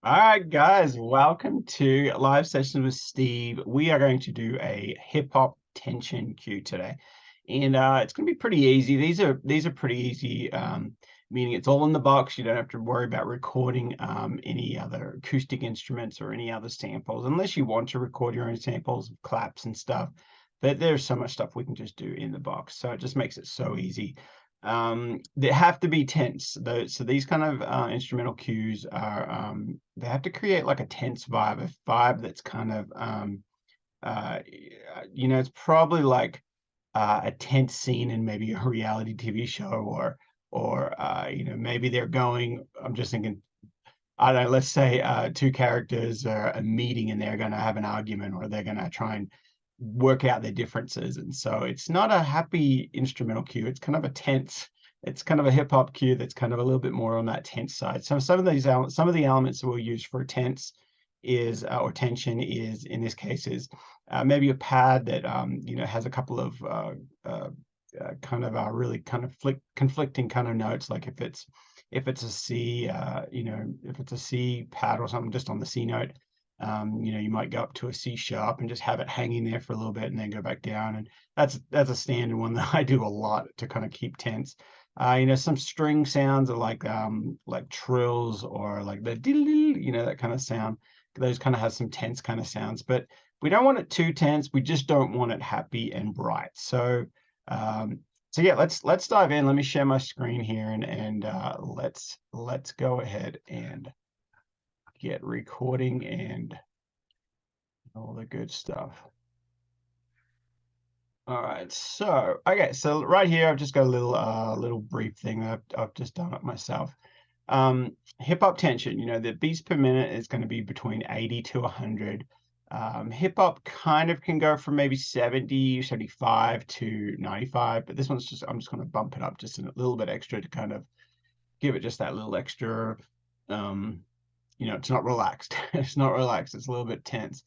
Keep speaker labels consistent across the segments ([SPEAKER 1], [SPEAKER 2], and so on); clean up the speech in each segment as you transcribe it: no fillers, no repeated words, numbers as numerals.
[SPEAKER 1] All right, guys, welcome to Live Sessions with Steve. We are going to do a hip hop tension cue today, and it's going to be pretty easy. These are pretty easy, meaning it's all in the box. You don't have to worry about recording any other acoustic instruments or any other samples, unless you want to record your own samples, claps and stuff. But there's so much stuff we can just do in the box, so it just makes it so easy. They have to be tense though, so these kind of instrumental cues are they have to create like a tense vibe, a vibe that's kind of uh it's probably like a tense scene in maybe a reality TV show, or maybe they're going, I'm just thinking, I don't know, let's say two characters are a meeting and they're going to have an argument, or they're going to try and work out their differences. And so it's not a happy instrumental cue. It's kind of a tense, it's kind of a hip hop cue that's kind of a little bit more on that tense side. So some of the elements that we'll use for tense is, or tension is, in this case is maybe a pad that, has a couple of kind of really kind of conflicting kind of notes. Like if it's a C, if it's a C pad or something just on the C note, you might go up to a C sharp and just have it hanging there for a little bit and then go back down. And that's a standard one that I do a lot to kind of keep tense. Some string sounds are like trills, or like the diddle, that kind of sound. Those kind of have some tense kind of sounds, but we don't want it too tense. We just don't want it happy and bright. Um, so yeah, let's dive in. Let me share my screen here, and let's go ahead and get recording and all the good stuff. All right, so okay, so right here I've just got a little brief thing that I've just done it myself. Hip hop tension, the beats per minute is going to be between 80 to 100. Hip hop kind of can go from maybe 70, 75 to 95, but this one's just, I'm just going to bump it up just a little bit extra to kind of give it just that little extra. um it's not relaxed. It's not relaxed, it's a little bit tense.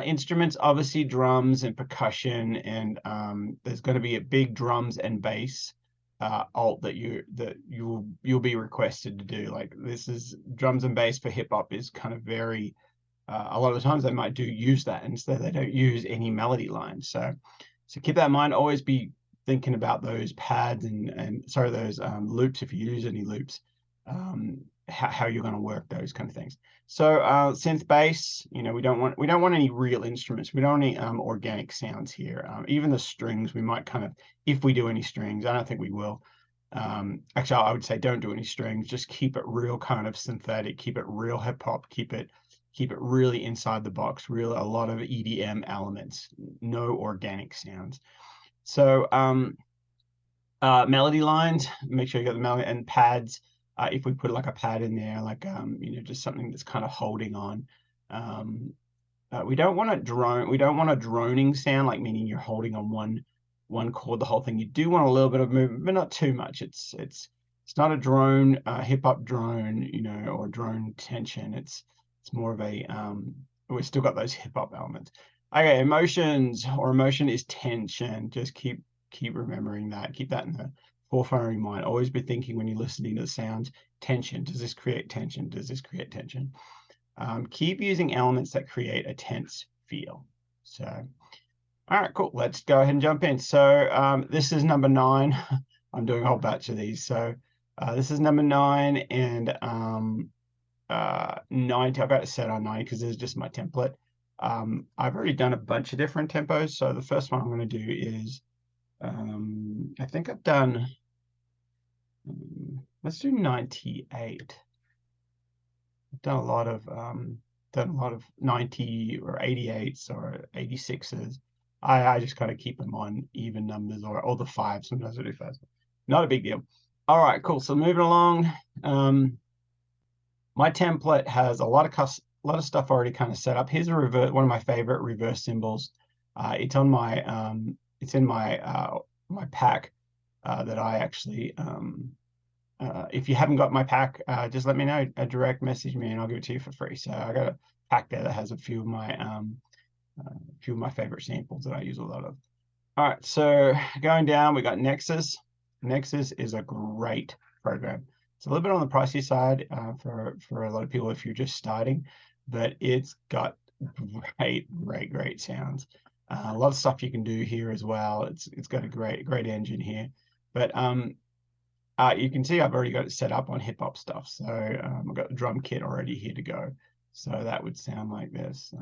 [SPEAKER 1] Instruments, obviously drums and percussion, and there's going to be a big drums and bass alt that you'll be requested to do. Like, this is drums and bass for hip hop is kind of very, a lot of the times they might use that instead. They don't use any melody lines. So keep that in mind. Always be thinking about those pads and sorry, those loops, if you use any loops, how you're going to work those kind of things. So synth bass, we don't want any real instruments. We don't want any organic sounds here. Even the strings, we might kind of, if we do any strings, I don't think we will. Actually, I would say don't do any strings. Just keep it real kind of synthetic. Keep it real hip hop. Keep it really inside the box. Real, a lot of EDM elements. No organic sounds. So melody lines, make sure you got the melody and pads. If we put like a pad in there, like just something that's kind of holding on. Um, we don't want we don't want a droning sound, like meaning you're holding on one chord the whole thing. You do want a little bit of movement, but not too much. It's not a drone, hip hop drone, or drone tension. It's more of a we've still got those hip hop elements. Okay, emotions, or emotion is tension. Just keep remembering that. Keep that in the forefront of your mind. Always be thinking when you're listening to the sounds, tension. Does this create tension? Does this create tension? Keep using elements that create a tense feel. So, all right, cool. Let's go ahead and jump in. So this is number 9. I'm doing a whole batch of these. So this is number 9, and 90. I've got it set on 90 because this is just my template. I've already done a bunch of different tempos. So the first one I'm going to do is, I think I've done, let's do 98. I've done a lot of 90 or 88s or 86s. I just kind of keep them on even numbers, or the 5s. Sometimes I do 5s. Not a big deal. All right, cool. So moving along, my template has a lot of stuff already kind of set up. Here's one of my favorite reverse cymbals. It's on my it's in my pack that I actually, if you haven't got my pack, just let me know. A direct message me and I'll give it to you for free. So I got a pack there that has a few of my favorite samples that I use a lot of. All right, so going down, we got Nexus. Nexus is a great program. It's a little bit on the pricey side for a lot of people if you're just starting, but it's got great sounds. A lot of stuff you can do here as well. It's got a great engine here, but you can see I've already got it set up on hip hop stuff. So I've got the drum kit already here to go. So that would sound like this.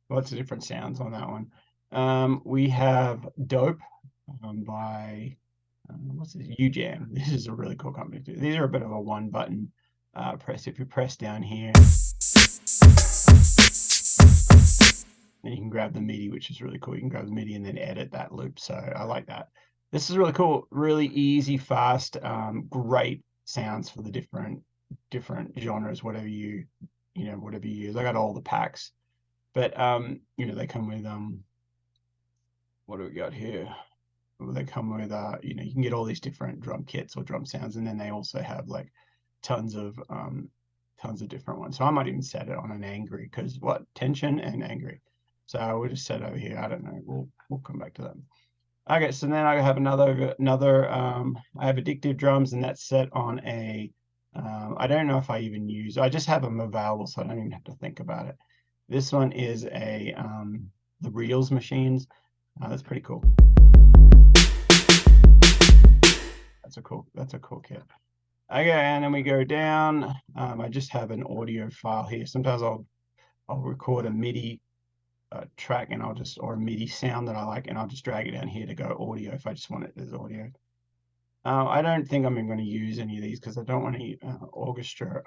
[SPEAKER 1] Lots of different sounds on that one. We have Dope by what's this? UJam. This is a really cool company too. These are a bit of a one button press. If you press down here, then you can grab the MIDI, which is really cool. You can grab the MIDI and then edit that loop. So I like that. This is really cool, really easy, fast, great sounds for the different genres, whatever you whatever you use. I got all the packs, but they come with what do we got here? They come with you can get all these different drum kits or drum sounds, and then they also have like tons of different ones. So I might even set it on an angry, because tension and angry. So I will just set over here. I don't know. We'll come back to that. Okay, so then I have another I have addictive drums, and that's set on a I don't know if I even use. I just have them available, so I don't even have to think about it. This one is a the Reels machines. That's pretty cool. That's a cool kit. Okay, and then we go down. I just have an audio file here. Sometimes I'll record a MIDI track, and or a MIDI sound that I like, and I'll just drag it down here to go audio if I just want it as audio. I don't think I'm going to use any of these because I don't want any orchestra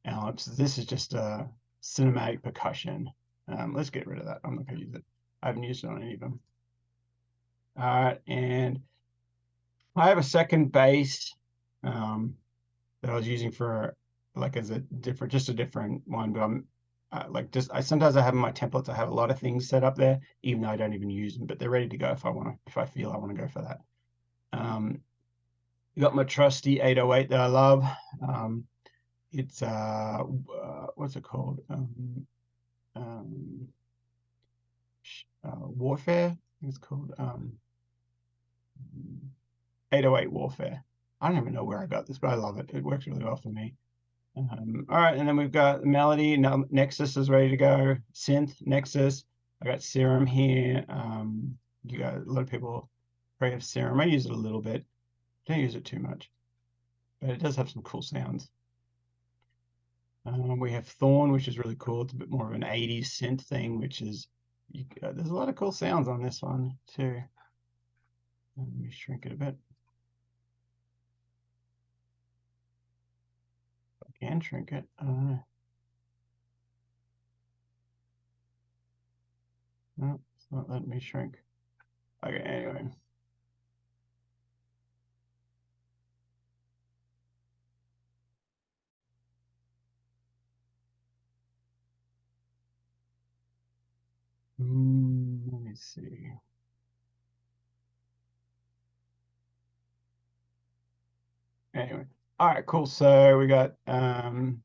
[SPEAKER 1] amps. This is just a cinematic percussion. Let's get rid of that. I'm not going to use it. I haven't used it on any of them. All right, and I have a second bass that I was using for like as a different one, but I'm sometimes I have in my templates, I have a lot of things set up there, even though I don't even use them, but they're ready to go if I feel I want to go for that. Got my trusty 808 that I love. It's what's it called? Warfare. It's called 808 Warfare. I don't even know where I got this, but I love it. It works really well for me. All right, and then we've got Melody. Now Nexus is ready to go. Synth Nexus. I got Serum here. You got a lot of people probably have Serum. I use it a little bit. Don't use it too much, but it does have some cool sounds. We have Thorn, which is really cool. It's a bit more of an 80s synth thing, which is there's a lot of cool sounds on this one too. Let me shrink it a bit. I can shrink it. No, it's not letting me shrink. Okay, anyway. Let me see. Anyway, all right, cool. So we got and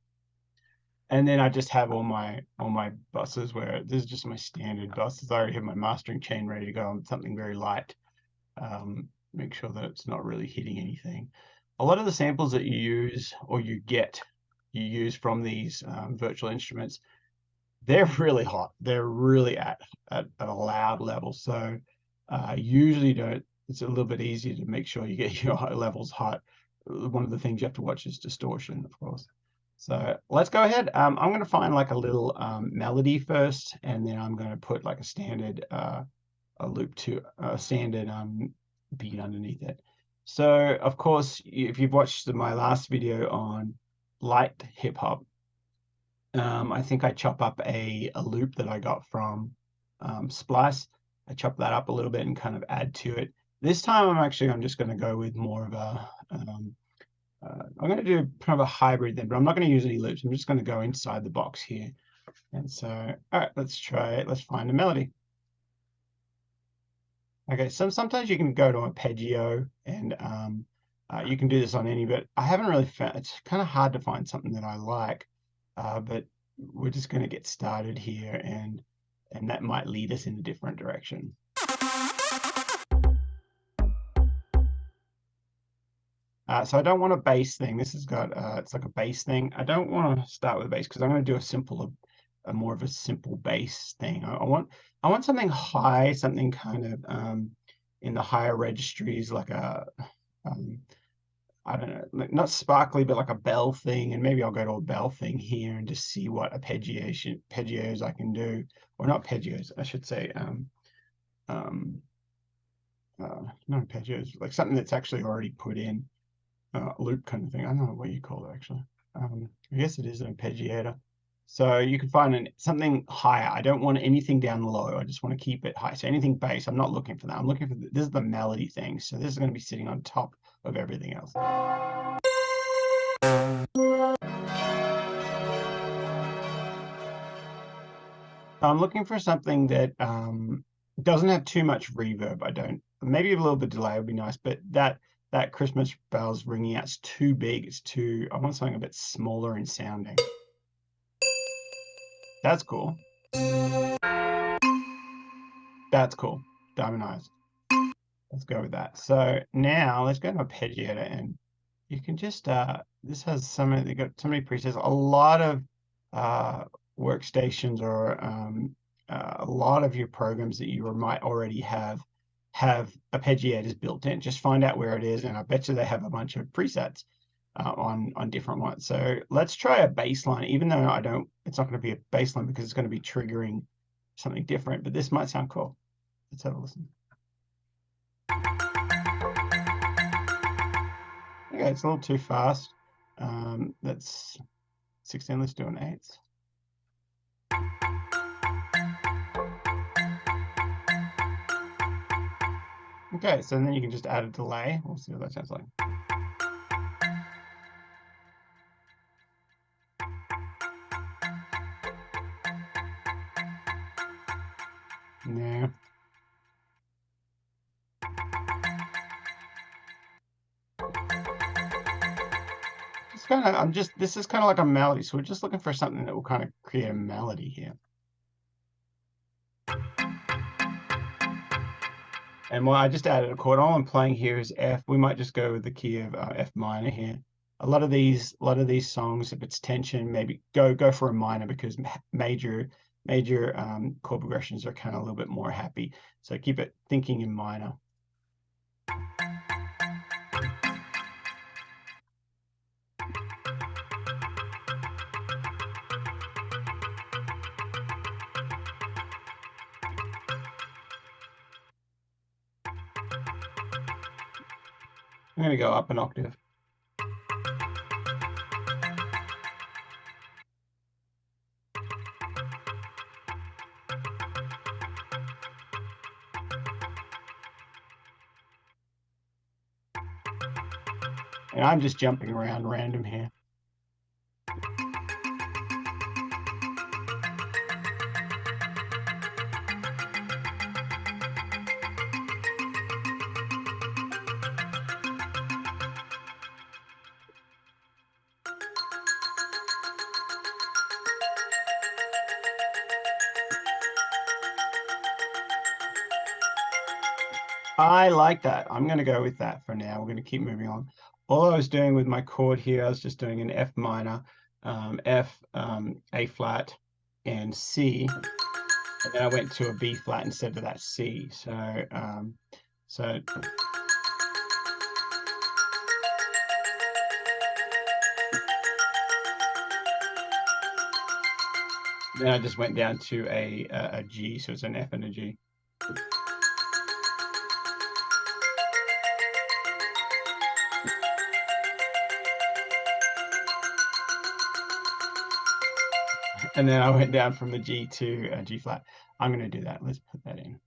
[SPEAKER 1] then I just have all my buses where this is just my standard buses. I already have my mastering chain ready to go on something very light. Make sure that it's not really hitting anything. A lot of the samples that you use or you use from these virtual instruments, they're really hot. They're really at a loud level. So usually it's a little bit easier to make sure you get your levels hot. One of the things you have to watch is distortion, of course. So let's go ahead. I'm going to find like a little melody first, and then I'm going to put like a standard a loop to a standard beat underneath it. So of course, if you've watched my last video on light hip hop, I think I chop up a loop that I got from Splice. I chop that up a little bit and kind of add to it. This time I'm just going to go with more of a I'm going to do kind of a hybrid then, but I'm not going to use any loops. I'm just going to go inside the box here. And so, all right, let's try it. Let's find a melody. Okay, so sometimes you can go to arpeggio, and you can do this on any, but I haven't really found, it's kind of hard to find something that I like, but we're just going to get started here, and and that might lead us in a different direction. So I don't want a bass thing. This has got, it's like a bass thing. I don't want to start with a bass because I'm going to do more of a simple bass thing. I want something high, something kind of in the higher registries, like I don't know, like not sparkly, but like a bell thing. And maybe I'll go to a bell thing here and just see what arpeggios I can do, or not arpeggios, I should say. Um, Not arpeggios, like something that's actually already put in. Loop kind of thing. I don't know what you call it actually. I guess it is an arpeggiator. So you can find something higher. I don't want anything down low. I just want to keep it high. So anything bass, I'm not looking for that. I'm looking for this is the melody thing. So this is going to be sitting on top of everything else. I'm looking for something that doesn't have too much reverb. I don't. Maybe a little bit of delay would be nice, but that Christmas bells ringing out's too big. It's too. I want something a bit smaller in sounding. That's cool. That's cool. Diamond eyes. Let's go with that. So now let's go to arpeggiator, and you can just this has they got so many presets. A lot of workstations or a lot of your programs that you might already have arpeggiators built in. Just find out where it is, and I bet you they have a bunch of presets on different ones. So let's try a bass line, even though it's not going to be a bass line because it's going to be triggering something different, but this might sound cool. Let's have a listen. Okay, it's a little too fast. That's 16, let's do an 8th. Okay, so then you can just add a delay. We'll see what that sounds like. Yeah. This is kind of like a melody, so we're just looking for something that will kind of create a melody here. And I just added a chord. All I'm playing here is F. We might just go with the key of F minor here. A lot of these songs, if it's tension, maybe go for a minor because major chord progressions are kind of a little bit more happy. So keep it thinking in minor. I'm going to go up an octave. And I'm just jumping around random here. I like that. I'm going to go with that for now. We're going to keep moving on. All I was doing with my chord here, I was just doing an F minor, F, A flat, and C. And then I went to a B flat instead of that C. So then I just went down to a G. So it's an F and a G. And then I went down from the G to a G flat. I'm going to do that. Let's put that in.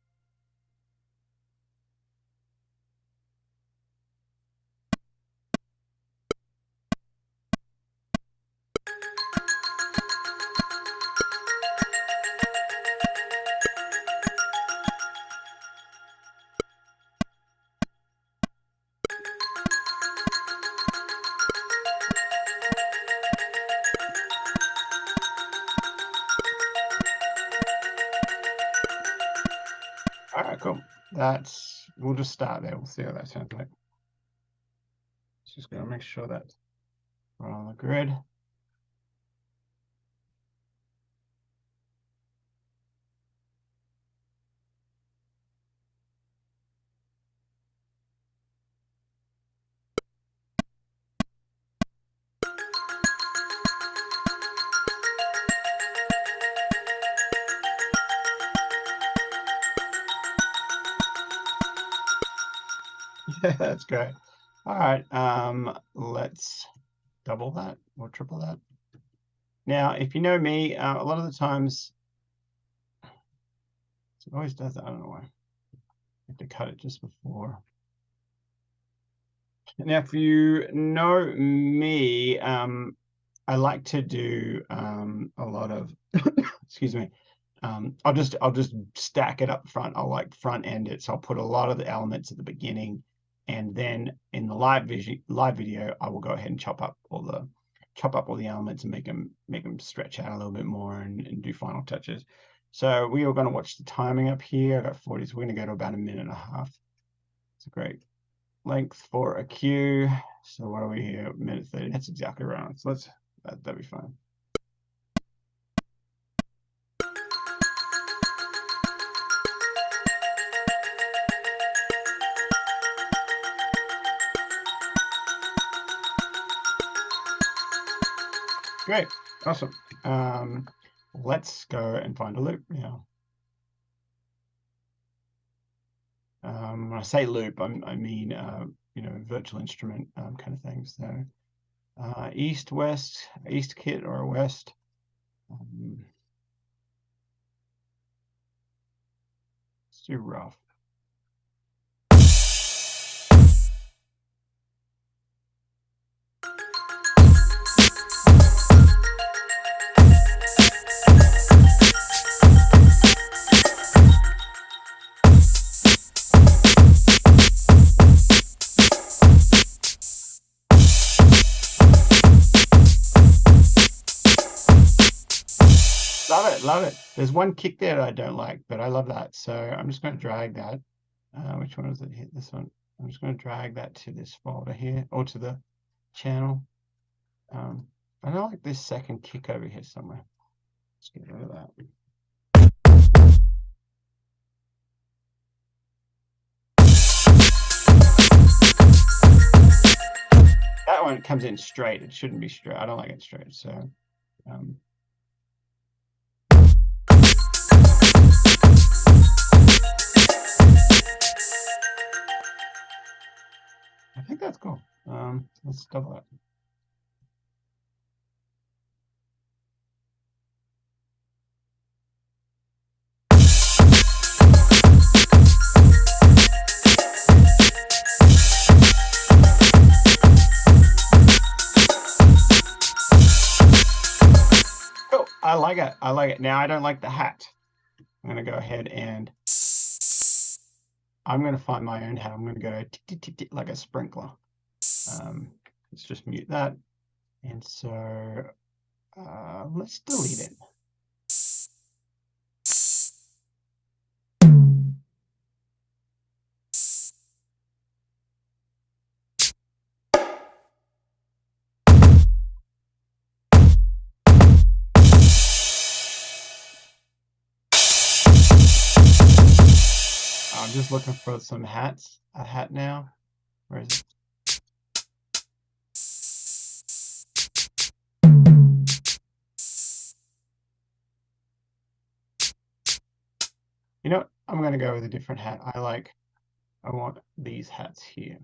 [SPEAKER 1] right, cool. We'll just start there. We'll see how that sounds like. Just gonna make sure that we're on the grid. Yeah, that's great. All right, let's double that or triple that. Now, if you know me, a lot of the times it always does that. I don't know why. I have to cut it just before. Now, if you know me, I like to do a lot of, excuse me, I'll just stack it up front. I'll like front end it. So I'll put a lot of the elements at the beginning, and then in the live video, I will go ahead and chop up all the elements and make them stretch out a little bit more and do final touches. So we are going to watch the timing up here. I got 40, so we're going to go to about 1.5 minutes. It's a great length for a cue. So what are we here? 1:30. That's exactly right. So that'll be fine. Great, awesome. Let's go and find a loop now. When I say loop, I mean virtual instrument kind of thing. So east, west, east kit or west. Let's do rough. Love it. There's one kick there that I don't like, but I love that. So I'm just going to drag that. Which one is it? Hit this one. I'm just going to drag that to this folder here, or to the channel. I don't like this second kick over here somewhere. Let's get rid of that. That one comes in straight. It shouldn't be straight. I don't like it straight. So I think that's cool. Let's double it. Cool. I like it. I like it. Now I don't like the hat. I'm going to go ahead and I'm going to find my own hat. I'm going to go tick, tick, tick, tick, like a sprinkler. Let's just mute that. And so let's delete it. I'm just looking for some hats. A hat now. Where is it? You know what? I'm going to go with a different hat. I want these hats here.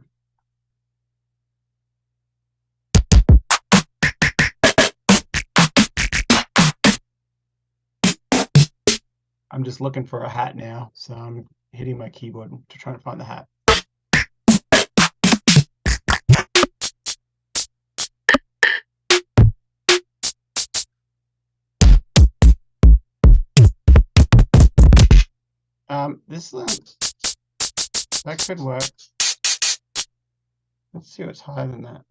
[SPEAKER 1] I'm just looking for a hat now, so I'm hitting my keyboard to try to find the hat. That could work. Let's see what's higher than that.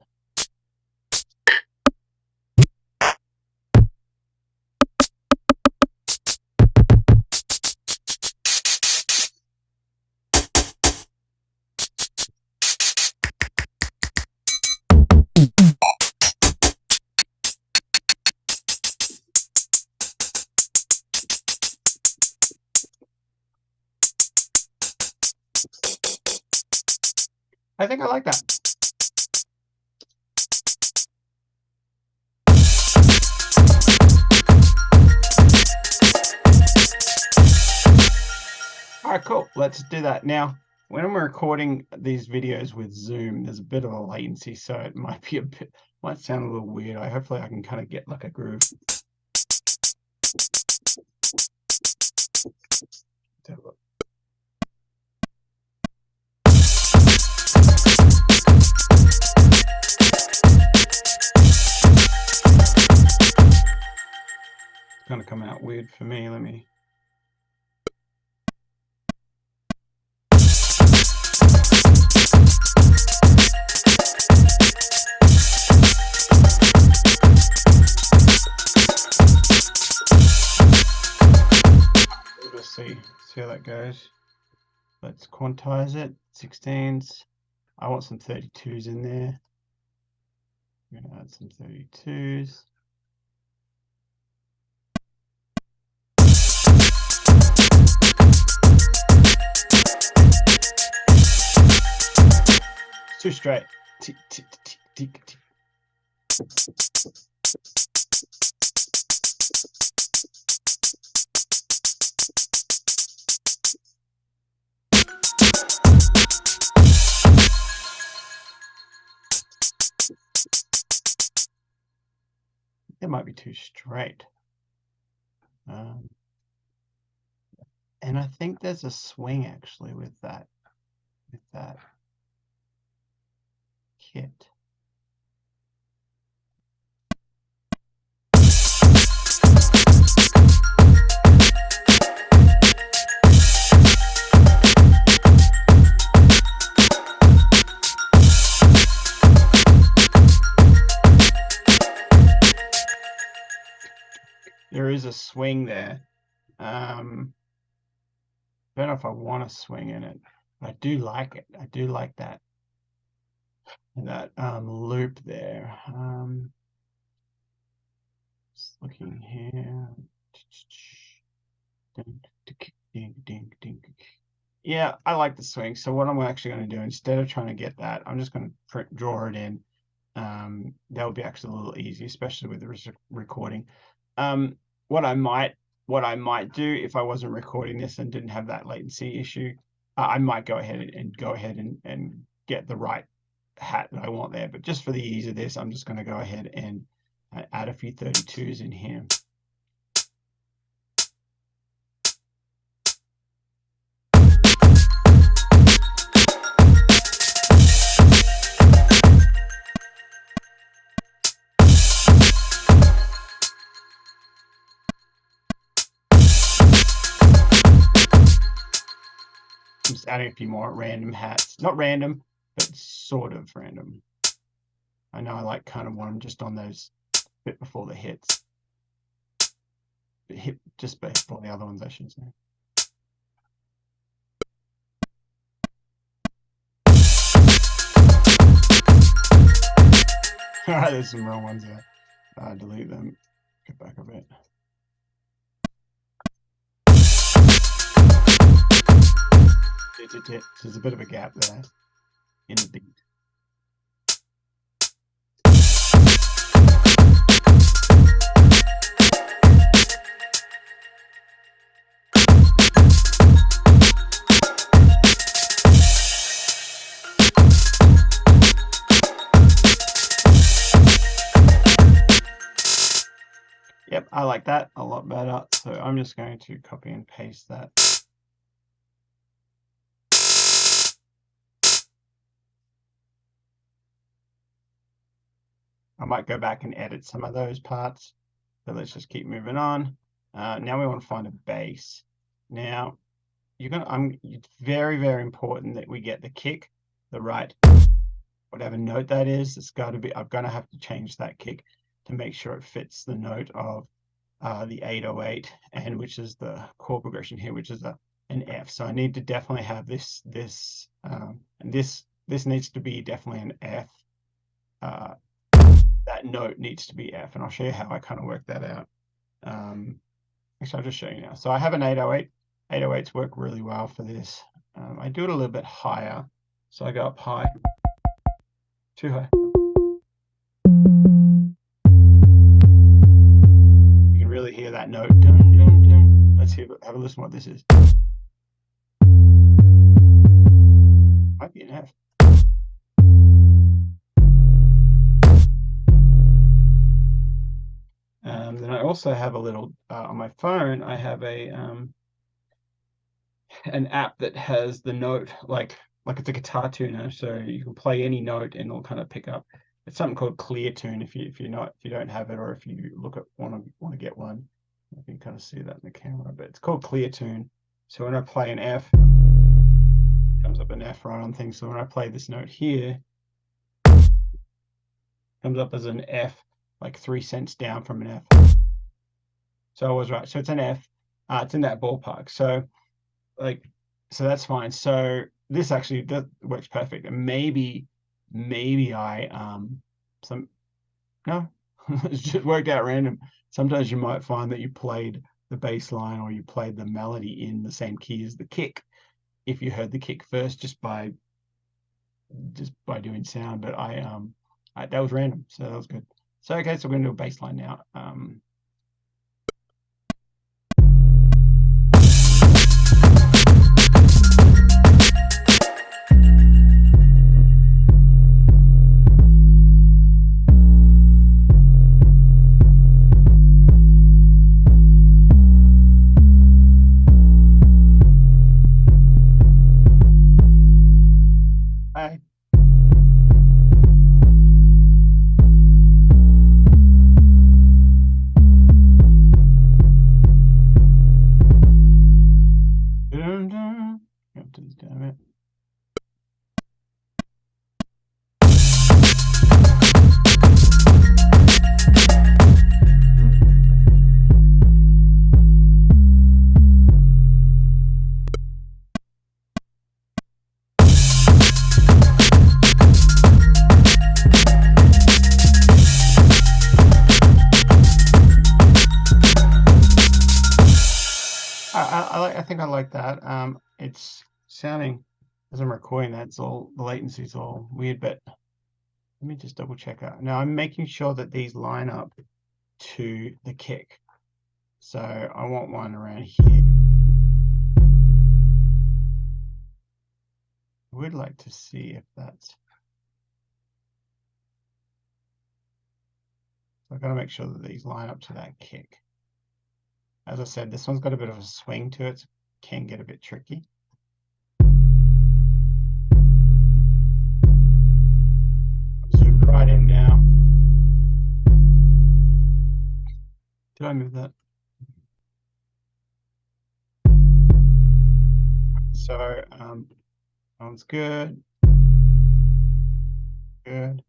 [SPEAKER 1] I think I like that. All right, cool. Let's do that. Now, when I'm recording these videos with Zoom, there's a bit of a latency, so it might be might sound a little weird. Hopefully I can kind of get like a groove. Let's have a look. It's kind of come out weird for me. Let me. Let's see how that goes. Let's quantize it. 16s. I want some 32s in there. I'm going to add some 32s. It's too straight. Tick, tick, tick, tick, tick. It might be too straight. And I think there's a swing actually with that kit. There is a swing there. I don't know if I want to swing in it, but I do like it. I do like that loop there. Just looking here. Yeah, I like the swing. So what I'm actually going to do, instead of trying to get that, I'm just going to draw it in. That would be actually a little easy, especially with the recording. What I might do if I wasn't recording this and didn't have that latency issue, I might go ahead and get the right hat that I want there. But just for the ease of this, I'm just going to go ahead and add a few 32s in here. I'm just adding a few more random hats. Not random, but sort of random. I know I like kind of want them just on those bit before the hits. Hit just before the other ones, I should say. All right, there's some wrong ones there. Delete them. Get back a bit. There's a bit of a gap there in the beat. Yep, I like that a lot better. So I'm just going to copy and paste that. I might go back and edit some of those parts. So let's just keep moving on. Now we want to find a bass. Now it's very, very important that we get the kick, the right, whatever note that is. It's got to be. I'm going to have to change that kick to make sure it fits the note of the 808, and which is the chord progression here, which is an F. So I need to definitely have this, and this needs to be definitely an F. That note needs to be F, and I'll show you how I kind of work that out. Actually, I'll just show you now. So I have an 808. 808s work really well for this. I do it a little bit higher So I go up high, too high. You can really hear that note. Dun, dun, dun. Let's have a listen to what this is. Might be an F. Then I also have a little on my phone. I have an app that has the note like it's a guitar tuner, so you can play any note and it'll kind of pick up. It's something called Clear Tune. If you don't have it, or if you want to get one, you can kind of see that in the camera. But it's called Clear Tune. So when I play an F, it comes up an F right on things. So when I play this note here, it comes up as an F, like 3 cents down from an F. So I was right. So it's an F. It's in that ballpark. So that's fine. So this actually works perfect. And maybe I no, it's just worked out random. Sometimes you might find that you played the bass line or you played the melody in the same key as the kick if you heard the kick first, just by doing sound. But that was random, so that was good. So okay, so we're gonna do a bass line now. Hi. Damn it. I think I like that. It's sounding, as I'm recording that, it's all, the latency is all weird, but let me just double check out. Now I'm making sure that these line up to the kick. So I want one around here. I would like to see if that's, so I've got to make sure that these line up to that kick. As I said, this one's got a bit of a swing to it, so it can get a bit tricky. Zoom right in now. Did I move that? So sounds good. Good.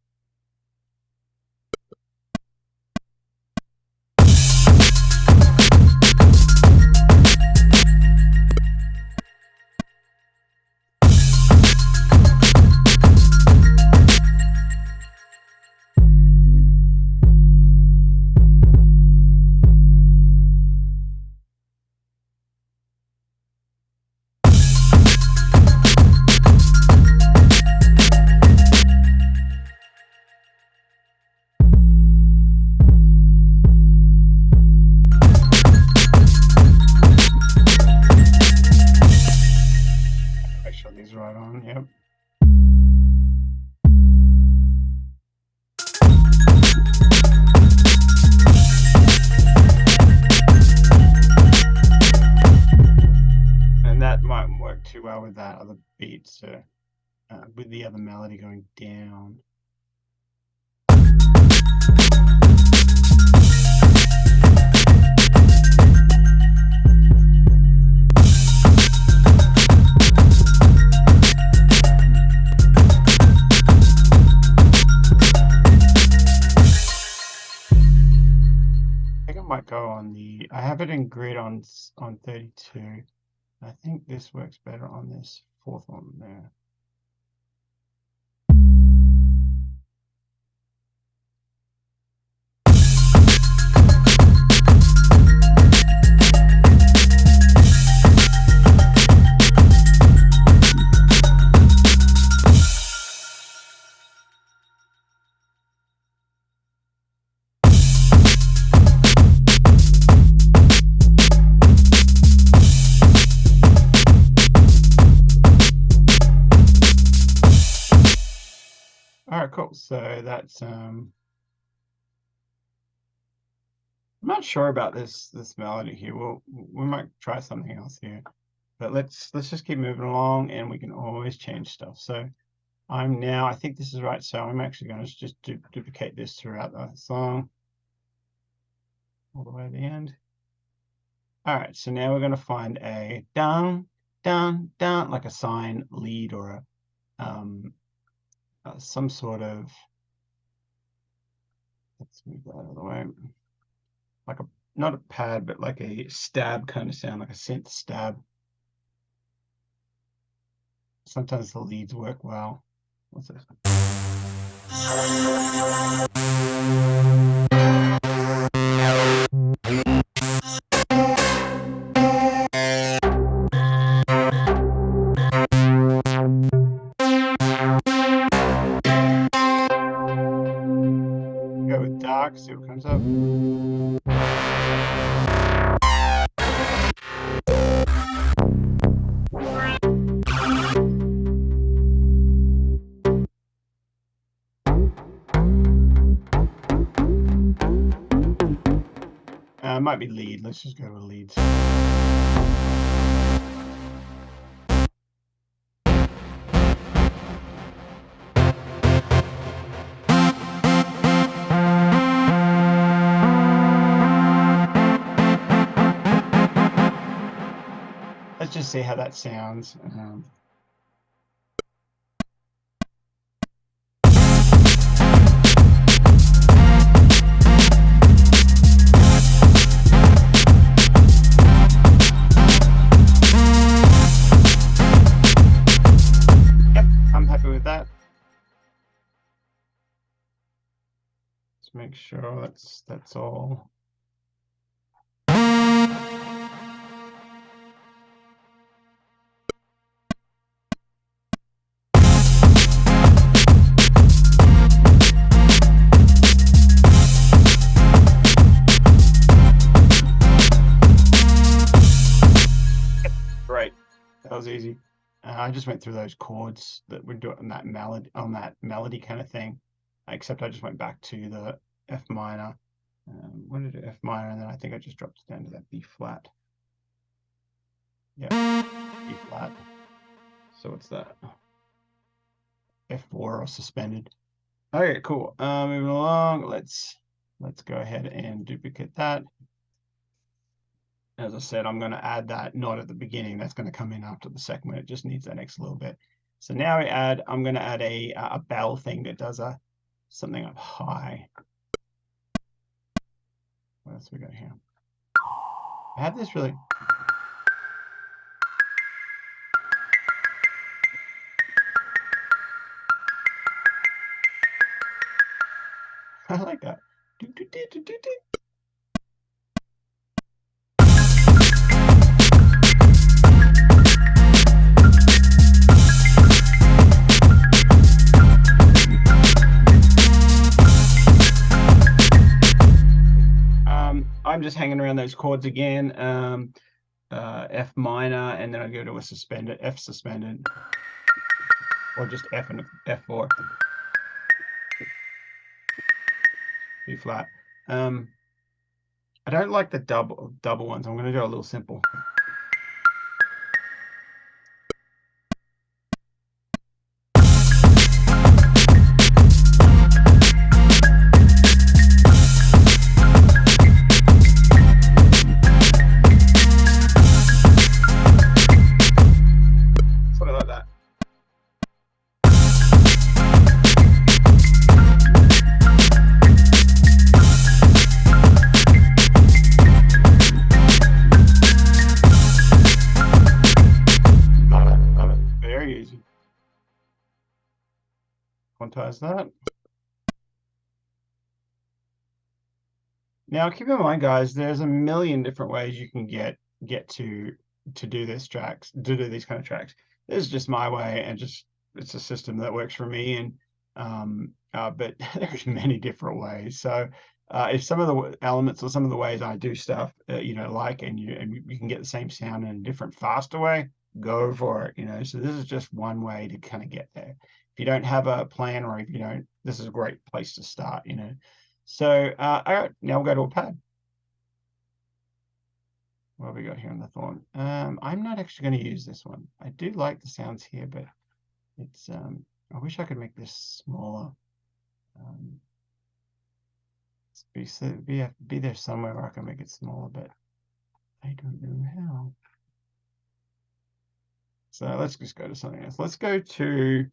[SPEAKER 1] Make sure these are right on, yep. And that mightn't work too well with that other beat, so with the other melody going down. Might go on the, I have it in grid on 32. I think this works better on this fourth one there. All right, cool. So that's I'm not sure about this melody here. We might try something else here, but let's just keep moving along, and we can always change stuff. So I think this is right. So I'm actually going to just duplicate this throughout the song all the way to the end. All right, so now we're going to find a down, down, down, like a sine lead or some sort of, let's move that out of the way, like not a pad, but like a stab kind of sound, like a synth stab. Sometimes the leads work well. What's this? Go with dark, see what comes up. Might be lead. Let's just go with leads. Let's just see how that sounds. Yep, I'm happy with that. Let's make sure that's all. Right, that was easy. I just went through those chords that we're doing that melody kind of thing, except I just went back to the F minor. What did I do? F minor, and then I think I just dropped it down to that B flat. Yeah, B flat. So what's that? F4 or suspended. Okay, cool. Moving along. Let's go ahead and duplicate that. As I said, I'm going to add that not at the beginning. That's going to come in after the second one. It just needs that next little bit. So now I'm going to add a bell thing that does something up high. What else we got here? I have this really. I like that. I'm just hanging around those chords again. F minor, and then I go to a suspended, F suspended, or just F and F4. B flat. I don't like the double ones. I'm going to do a little simple. Something like that. Love it. Very easy. Quantize that. Now, keep in mind, guys, there's a million different ways you can get to do these kind of tracks. This is just my way, and it's a system that works for me. And but there's many different ways. So if some of the elements or some of the ways I do stuff, like, and you can get the same sound in a different, faster way, go for it. So this is just one way to kind of get there. if you don't have a plan, or if you don't, this is a great place to start, you know. So, all right, now we'll go to a pad. What have we got here on the thorn? I'm not actually going to use this one. I do like the sounds here, but it's, I wish I could make this smaller. Be there somewhere where I can make it smaller, but I don't know how. So let's just go to something else. Let's go to,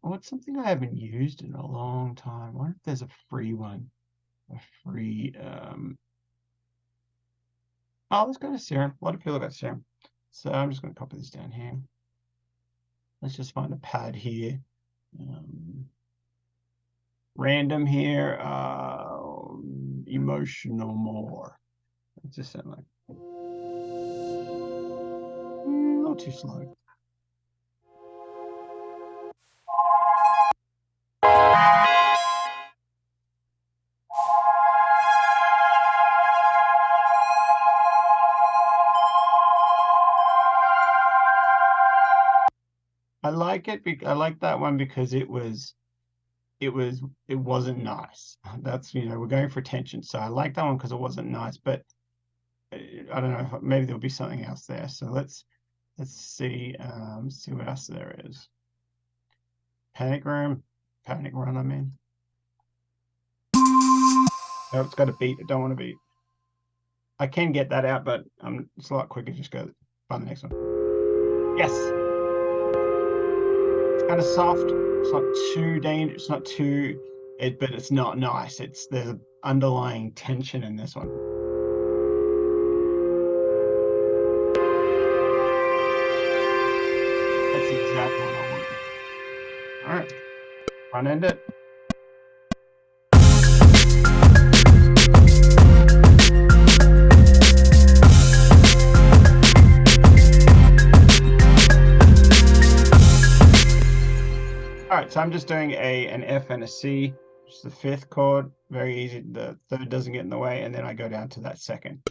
[SPEAKER 1] what's something I haven't used in a long time? I wonder if there's a free one. A free, oh, let's go to serum. A lot of people got serum. So I'm just going to copy this down here. Let's just find a pad here. Random here, emotional more. It just sound like not too slow. I like it. I like that one because it wasn't nice. That's, you know, we're going for tension, so I like that one because it wasn't nice. But I don't know, maybe there'll be something else there. So let's see what else there is. Panic run. I mean. Oh, it's got a beat. I don't want to beat. I can get that out, but it's a lot quicker. Just go find the next one. Yes. It's kind of soft. It's not too dangerous. It's not too, but it's not nice. There's an underlying tension in this one. That's exactly what I want. All right, front end it. All right, so I'm just doing an F and a C, just the fifth chord, very easy. The third doesn't get in the way, and then I go down to that second.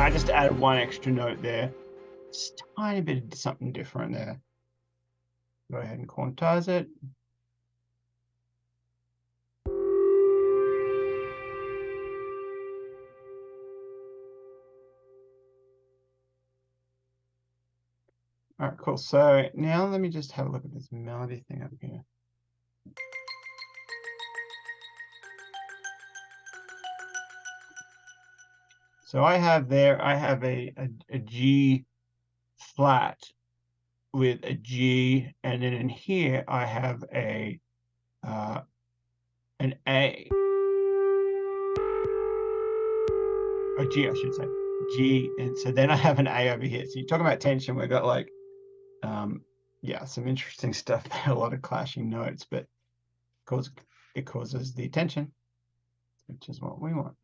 [SPEAKER 1] I just added one extra note there. Just a tiny bit of something different there. Go ahead and quantize it. All right, cool. So now let me just have a look at this melody thing up here. So I have a G flat with a G, and then in here I have an A, or G, I should say, G, and so then I have an A over here. So you're talking about tension. We've got like, yeah, some interesting stuff there, a lot of clashing notes, but it causes the tension, which is what we want.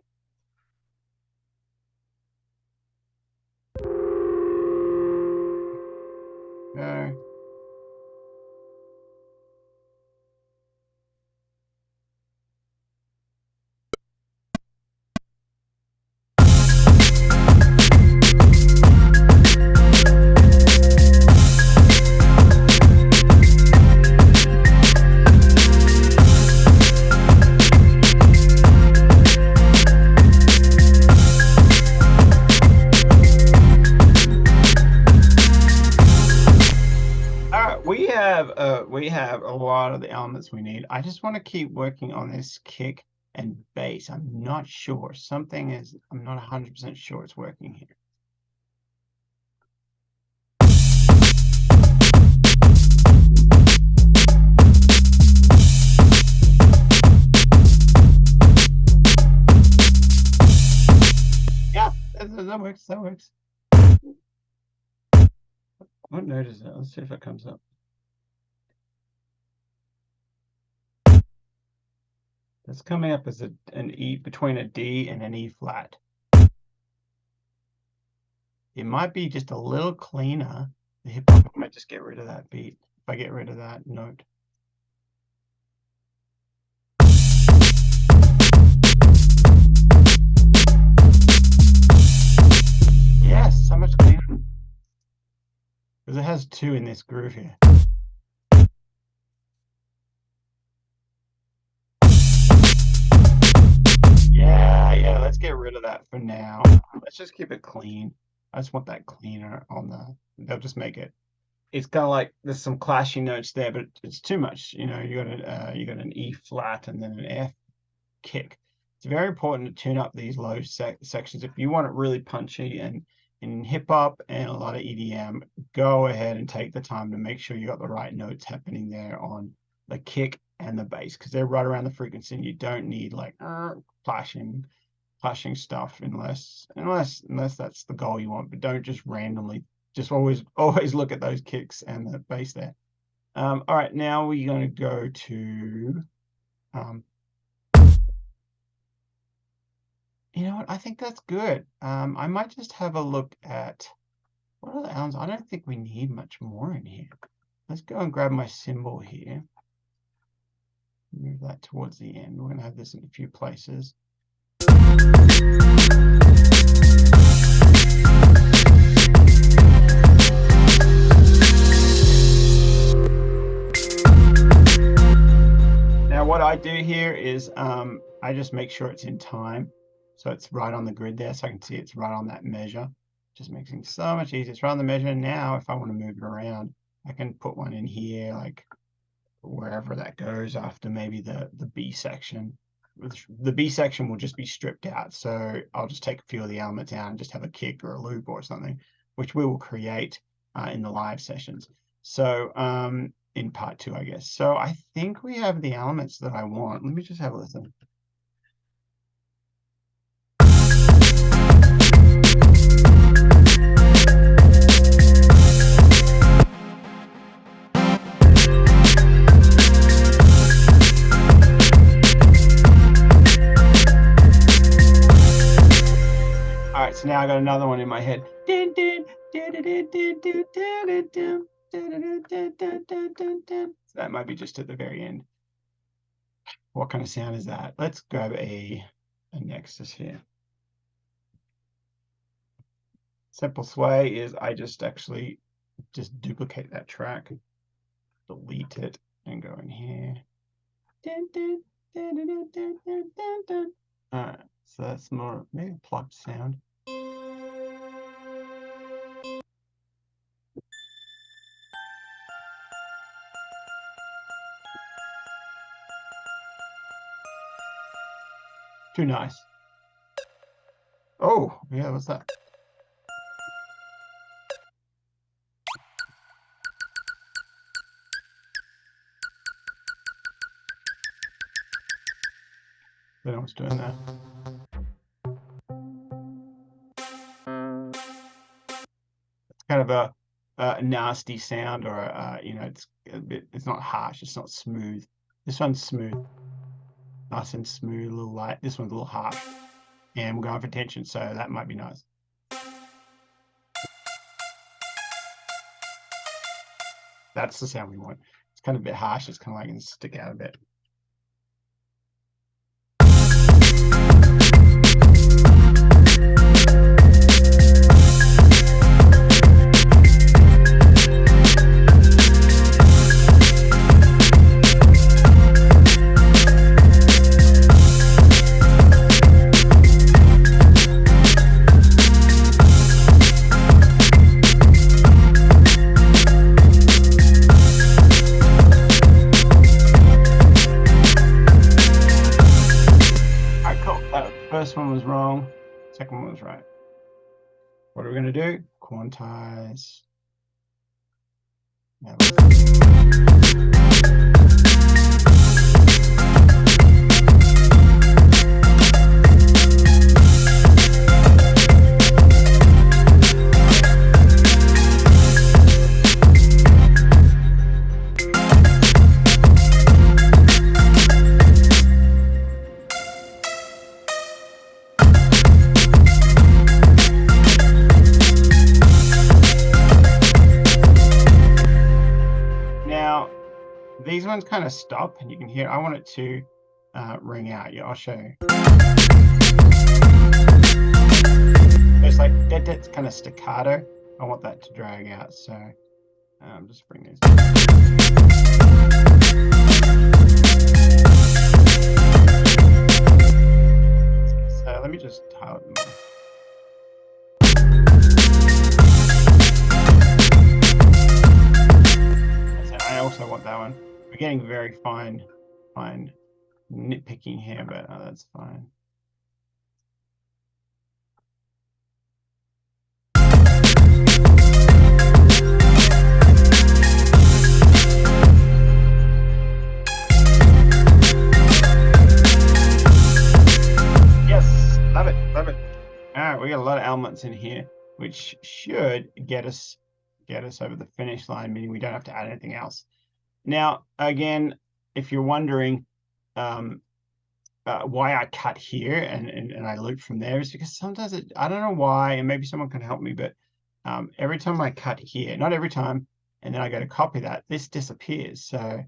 [SPEAKER 1] Go. We have a lot of the elements we need. I just want to keep working on this kick and bass. I'm not sure. I'm not 100% sure it's working here. Yeah, that works. That works. What note is that? Let's see if it comes up. That's coming up as an E, between a D and an E flat. It might be just a little cleaner. The hip hop, I might just get rid of that beat if I get rid of that note. Yes, so much cleaner. Because it has 2 in this groove here. Yeah, let's get rid of that for now. Let's just keep it clean. I just want that cleaner on they'll just make it. It's kind of like there's some clashing notes there, but it's too much. You know, you got an E flat and then an F kick. It's very important to tune up these low sections. If you want it really punchy and in hip hop and a lot of EDM, go ahead and take the time to make sure you got the right notes happening there on the kick and the bass, because they're right around the frequency and you don't need like clashing stuff unless that's the goal you want. But don't just randomly, just always look at those kicks and the bass there. All right, now we're going to go to you know what? I think that's good. I might just have a look at what are the elements. I don't think we need much more in here. Let's go and grab my cymbal here. Move that towards the end. We're going to have this in a few places. Now what I do here is I just make sure it's in time. So it's right on the grid there, so I can see it's right on that measure. Just makes things so much easier. It's right on the measure. Now, if I want to move it around, I can put one in here, like wherever that goes after maybe the B section. The B section will just be stripped out. So I'll just take a few of the elements out and just have a kick or a loop or something, which we will create in the live sessions. So in part 2, I guess. So I think we have the elements that I want. Let me just have a listen. So now I got another one in my head. So that might be just at the very end. What kind of sound is that? Let's grab a Nexus here. Simple sway is I just actually duplicate that track, delete it, and go in here. All right, so that's more maybe plucked sound. Too nice. Oh, yeah, what's that? I don't know what's doing that. It's kind of a nasty sound, or you know, it's not harsh, it's not smooth. This one's smooth, nice and smooth, a little light. This one's a little harsh, and we're going for tension, so that might be nice. That's the sound we want. It's kind of a bit harsh. It's kind of like going to stick out a bit. First one was wrong, second one was right. What are we going to do? Quantize. these ones kind of stop, and you can hear. I want it to ring out. Yeah, I'll show you. It's like that's kind of staccato. I want that to drag out, so just bring these. So let me just tile them on. I also want that one. We're getting very fine nitpicking here, but that's fine. Yes, love it, love it. All right, we got a lot of elements in here, which should get us over the finish line, meaning we don't have to add anything else. Now, again, if you're wondering why I cut here and I loop from there, is because sometimes I don't know why, and maybe someone can help me, but every time I cut here, not every time, and then I go to copy that, this disappears. So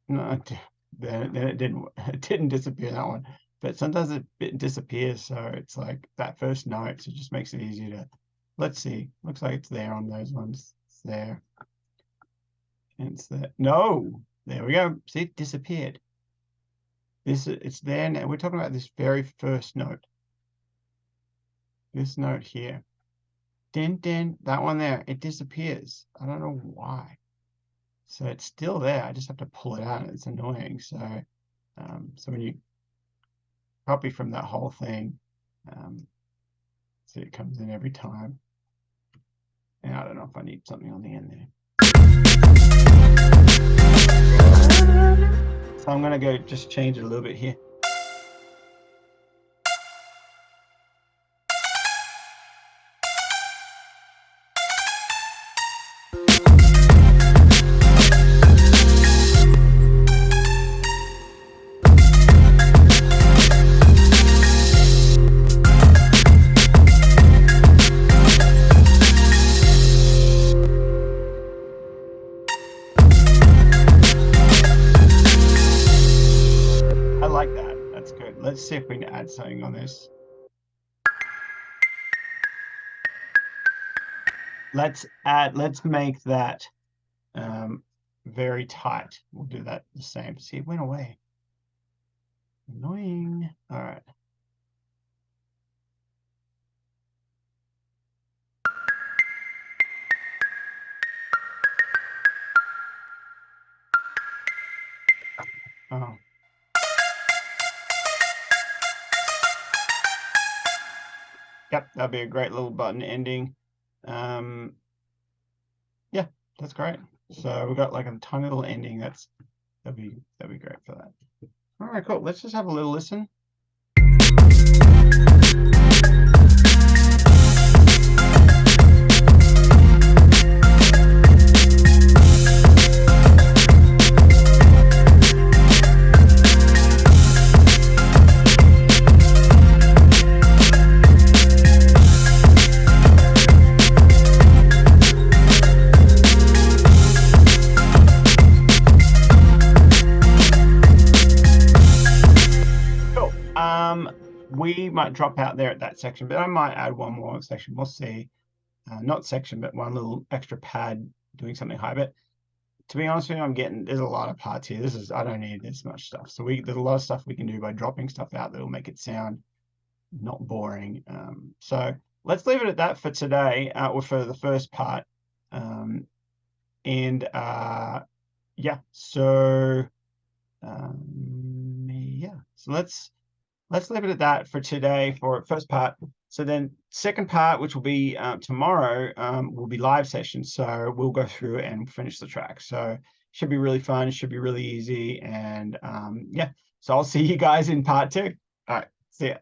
[SPEAKER 1] no, then it didn't disappear, that one. But sometimes it disappears, so it's like that first note, so it just makes it easier to, let's see, looks like it's there on those ones. It's there. And it's there. No, there we go. See, it disappeared. It's there now. We're talking about this very first note. This note here. Din, din, that one there, it disappears. I don't know why. So it's still there. I just have to pull it out. It's annoying. So, so when you copy from that whole thing, see, it comes in every time. And I don't know if I need something on the end there. So I'm going to go just change it a little bit here. Let's see if we can add something on this. Let's make that very tight. We'll do that the same. See, it went away. Annoying. All right. Oh. Yep, that'd be a great little button ending. Yeah, that's great. So we've got like a tiny little ending. That'd be great for that. All right, cool. Let's just have a little listen. We might drop out there at that section, but I might add one more section. We'll see. Not section, but one little extra pad doing something high. But to be honest with you, there's a lot of parts here. I don't need this much stuff. So there's a lot of stuff we can do by dropping stuff out that'll make it sound not boring. So let's leave it at that for today, or for the first part. Yeah, so yeah, so let's leave it at that for today for first part. So then second part, which will be tomorrow, will be live sessions. So we'll go through and finish the track. So should be really fun. Should be really easy. And yeah, so I'll see you guys in part 2. All right, see ya.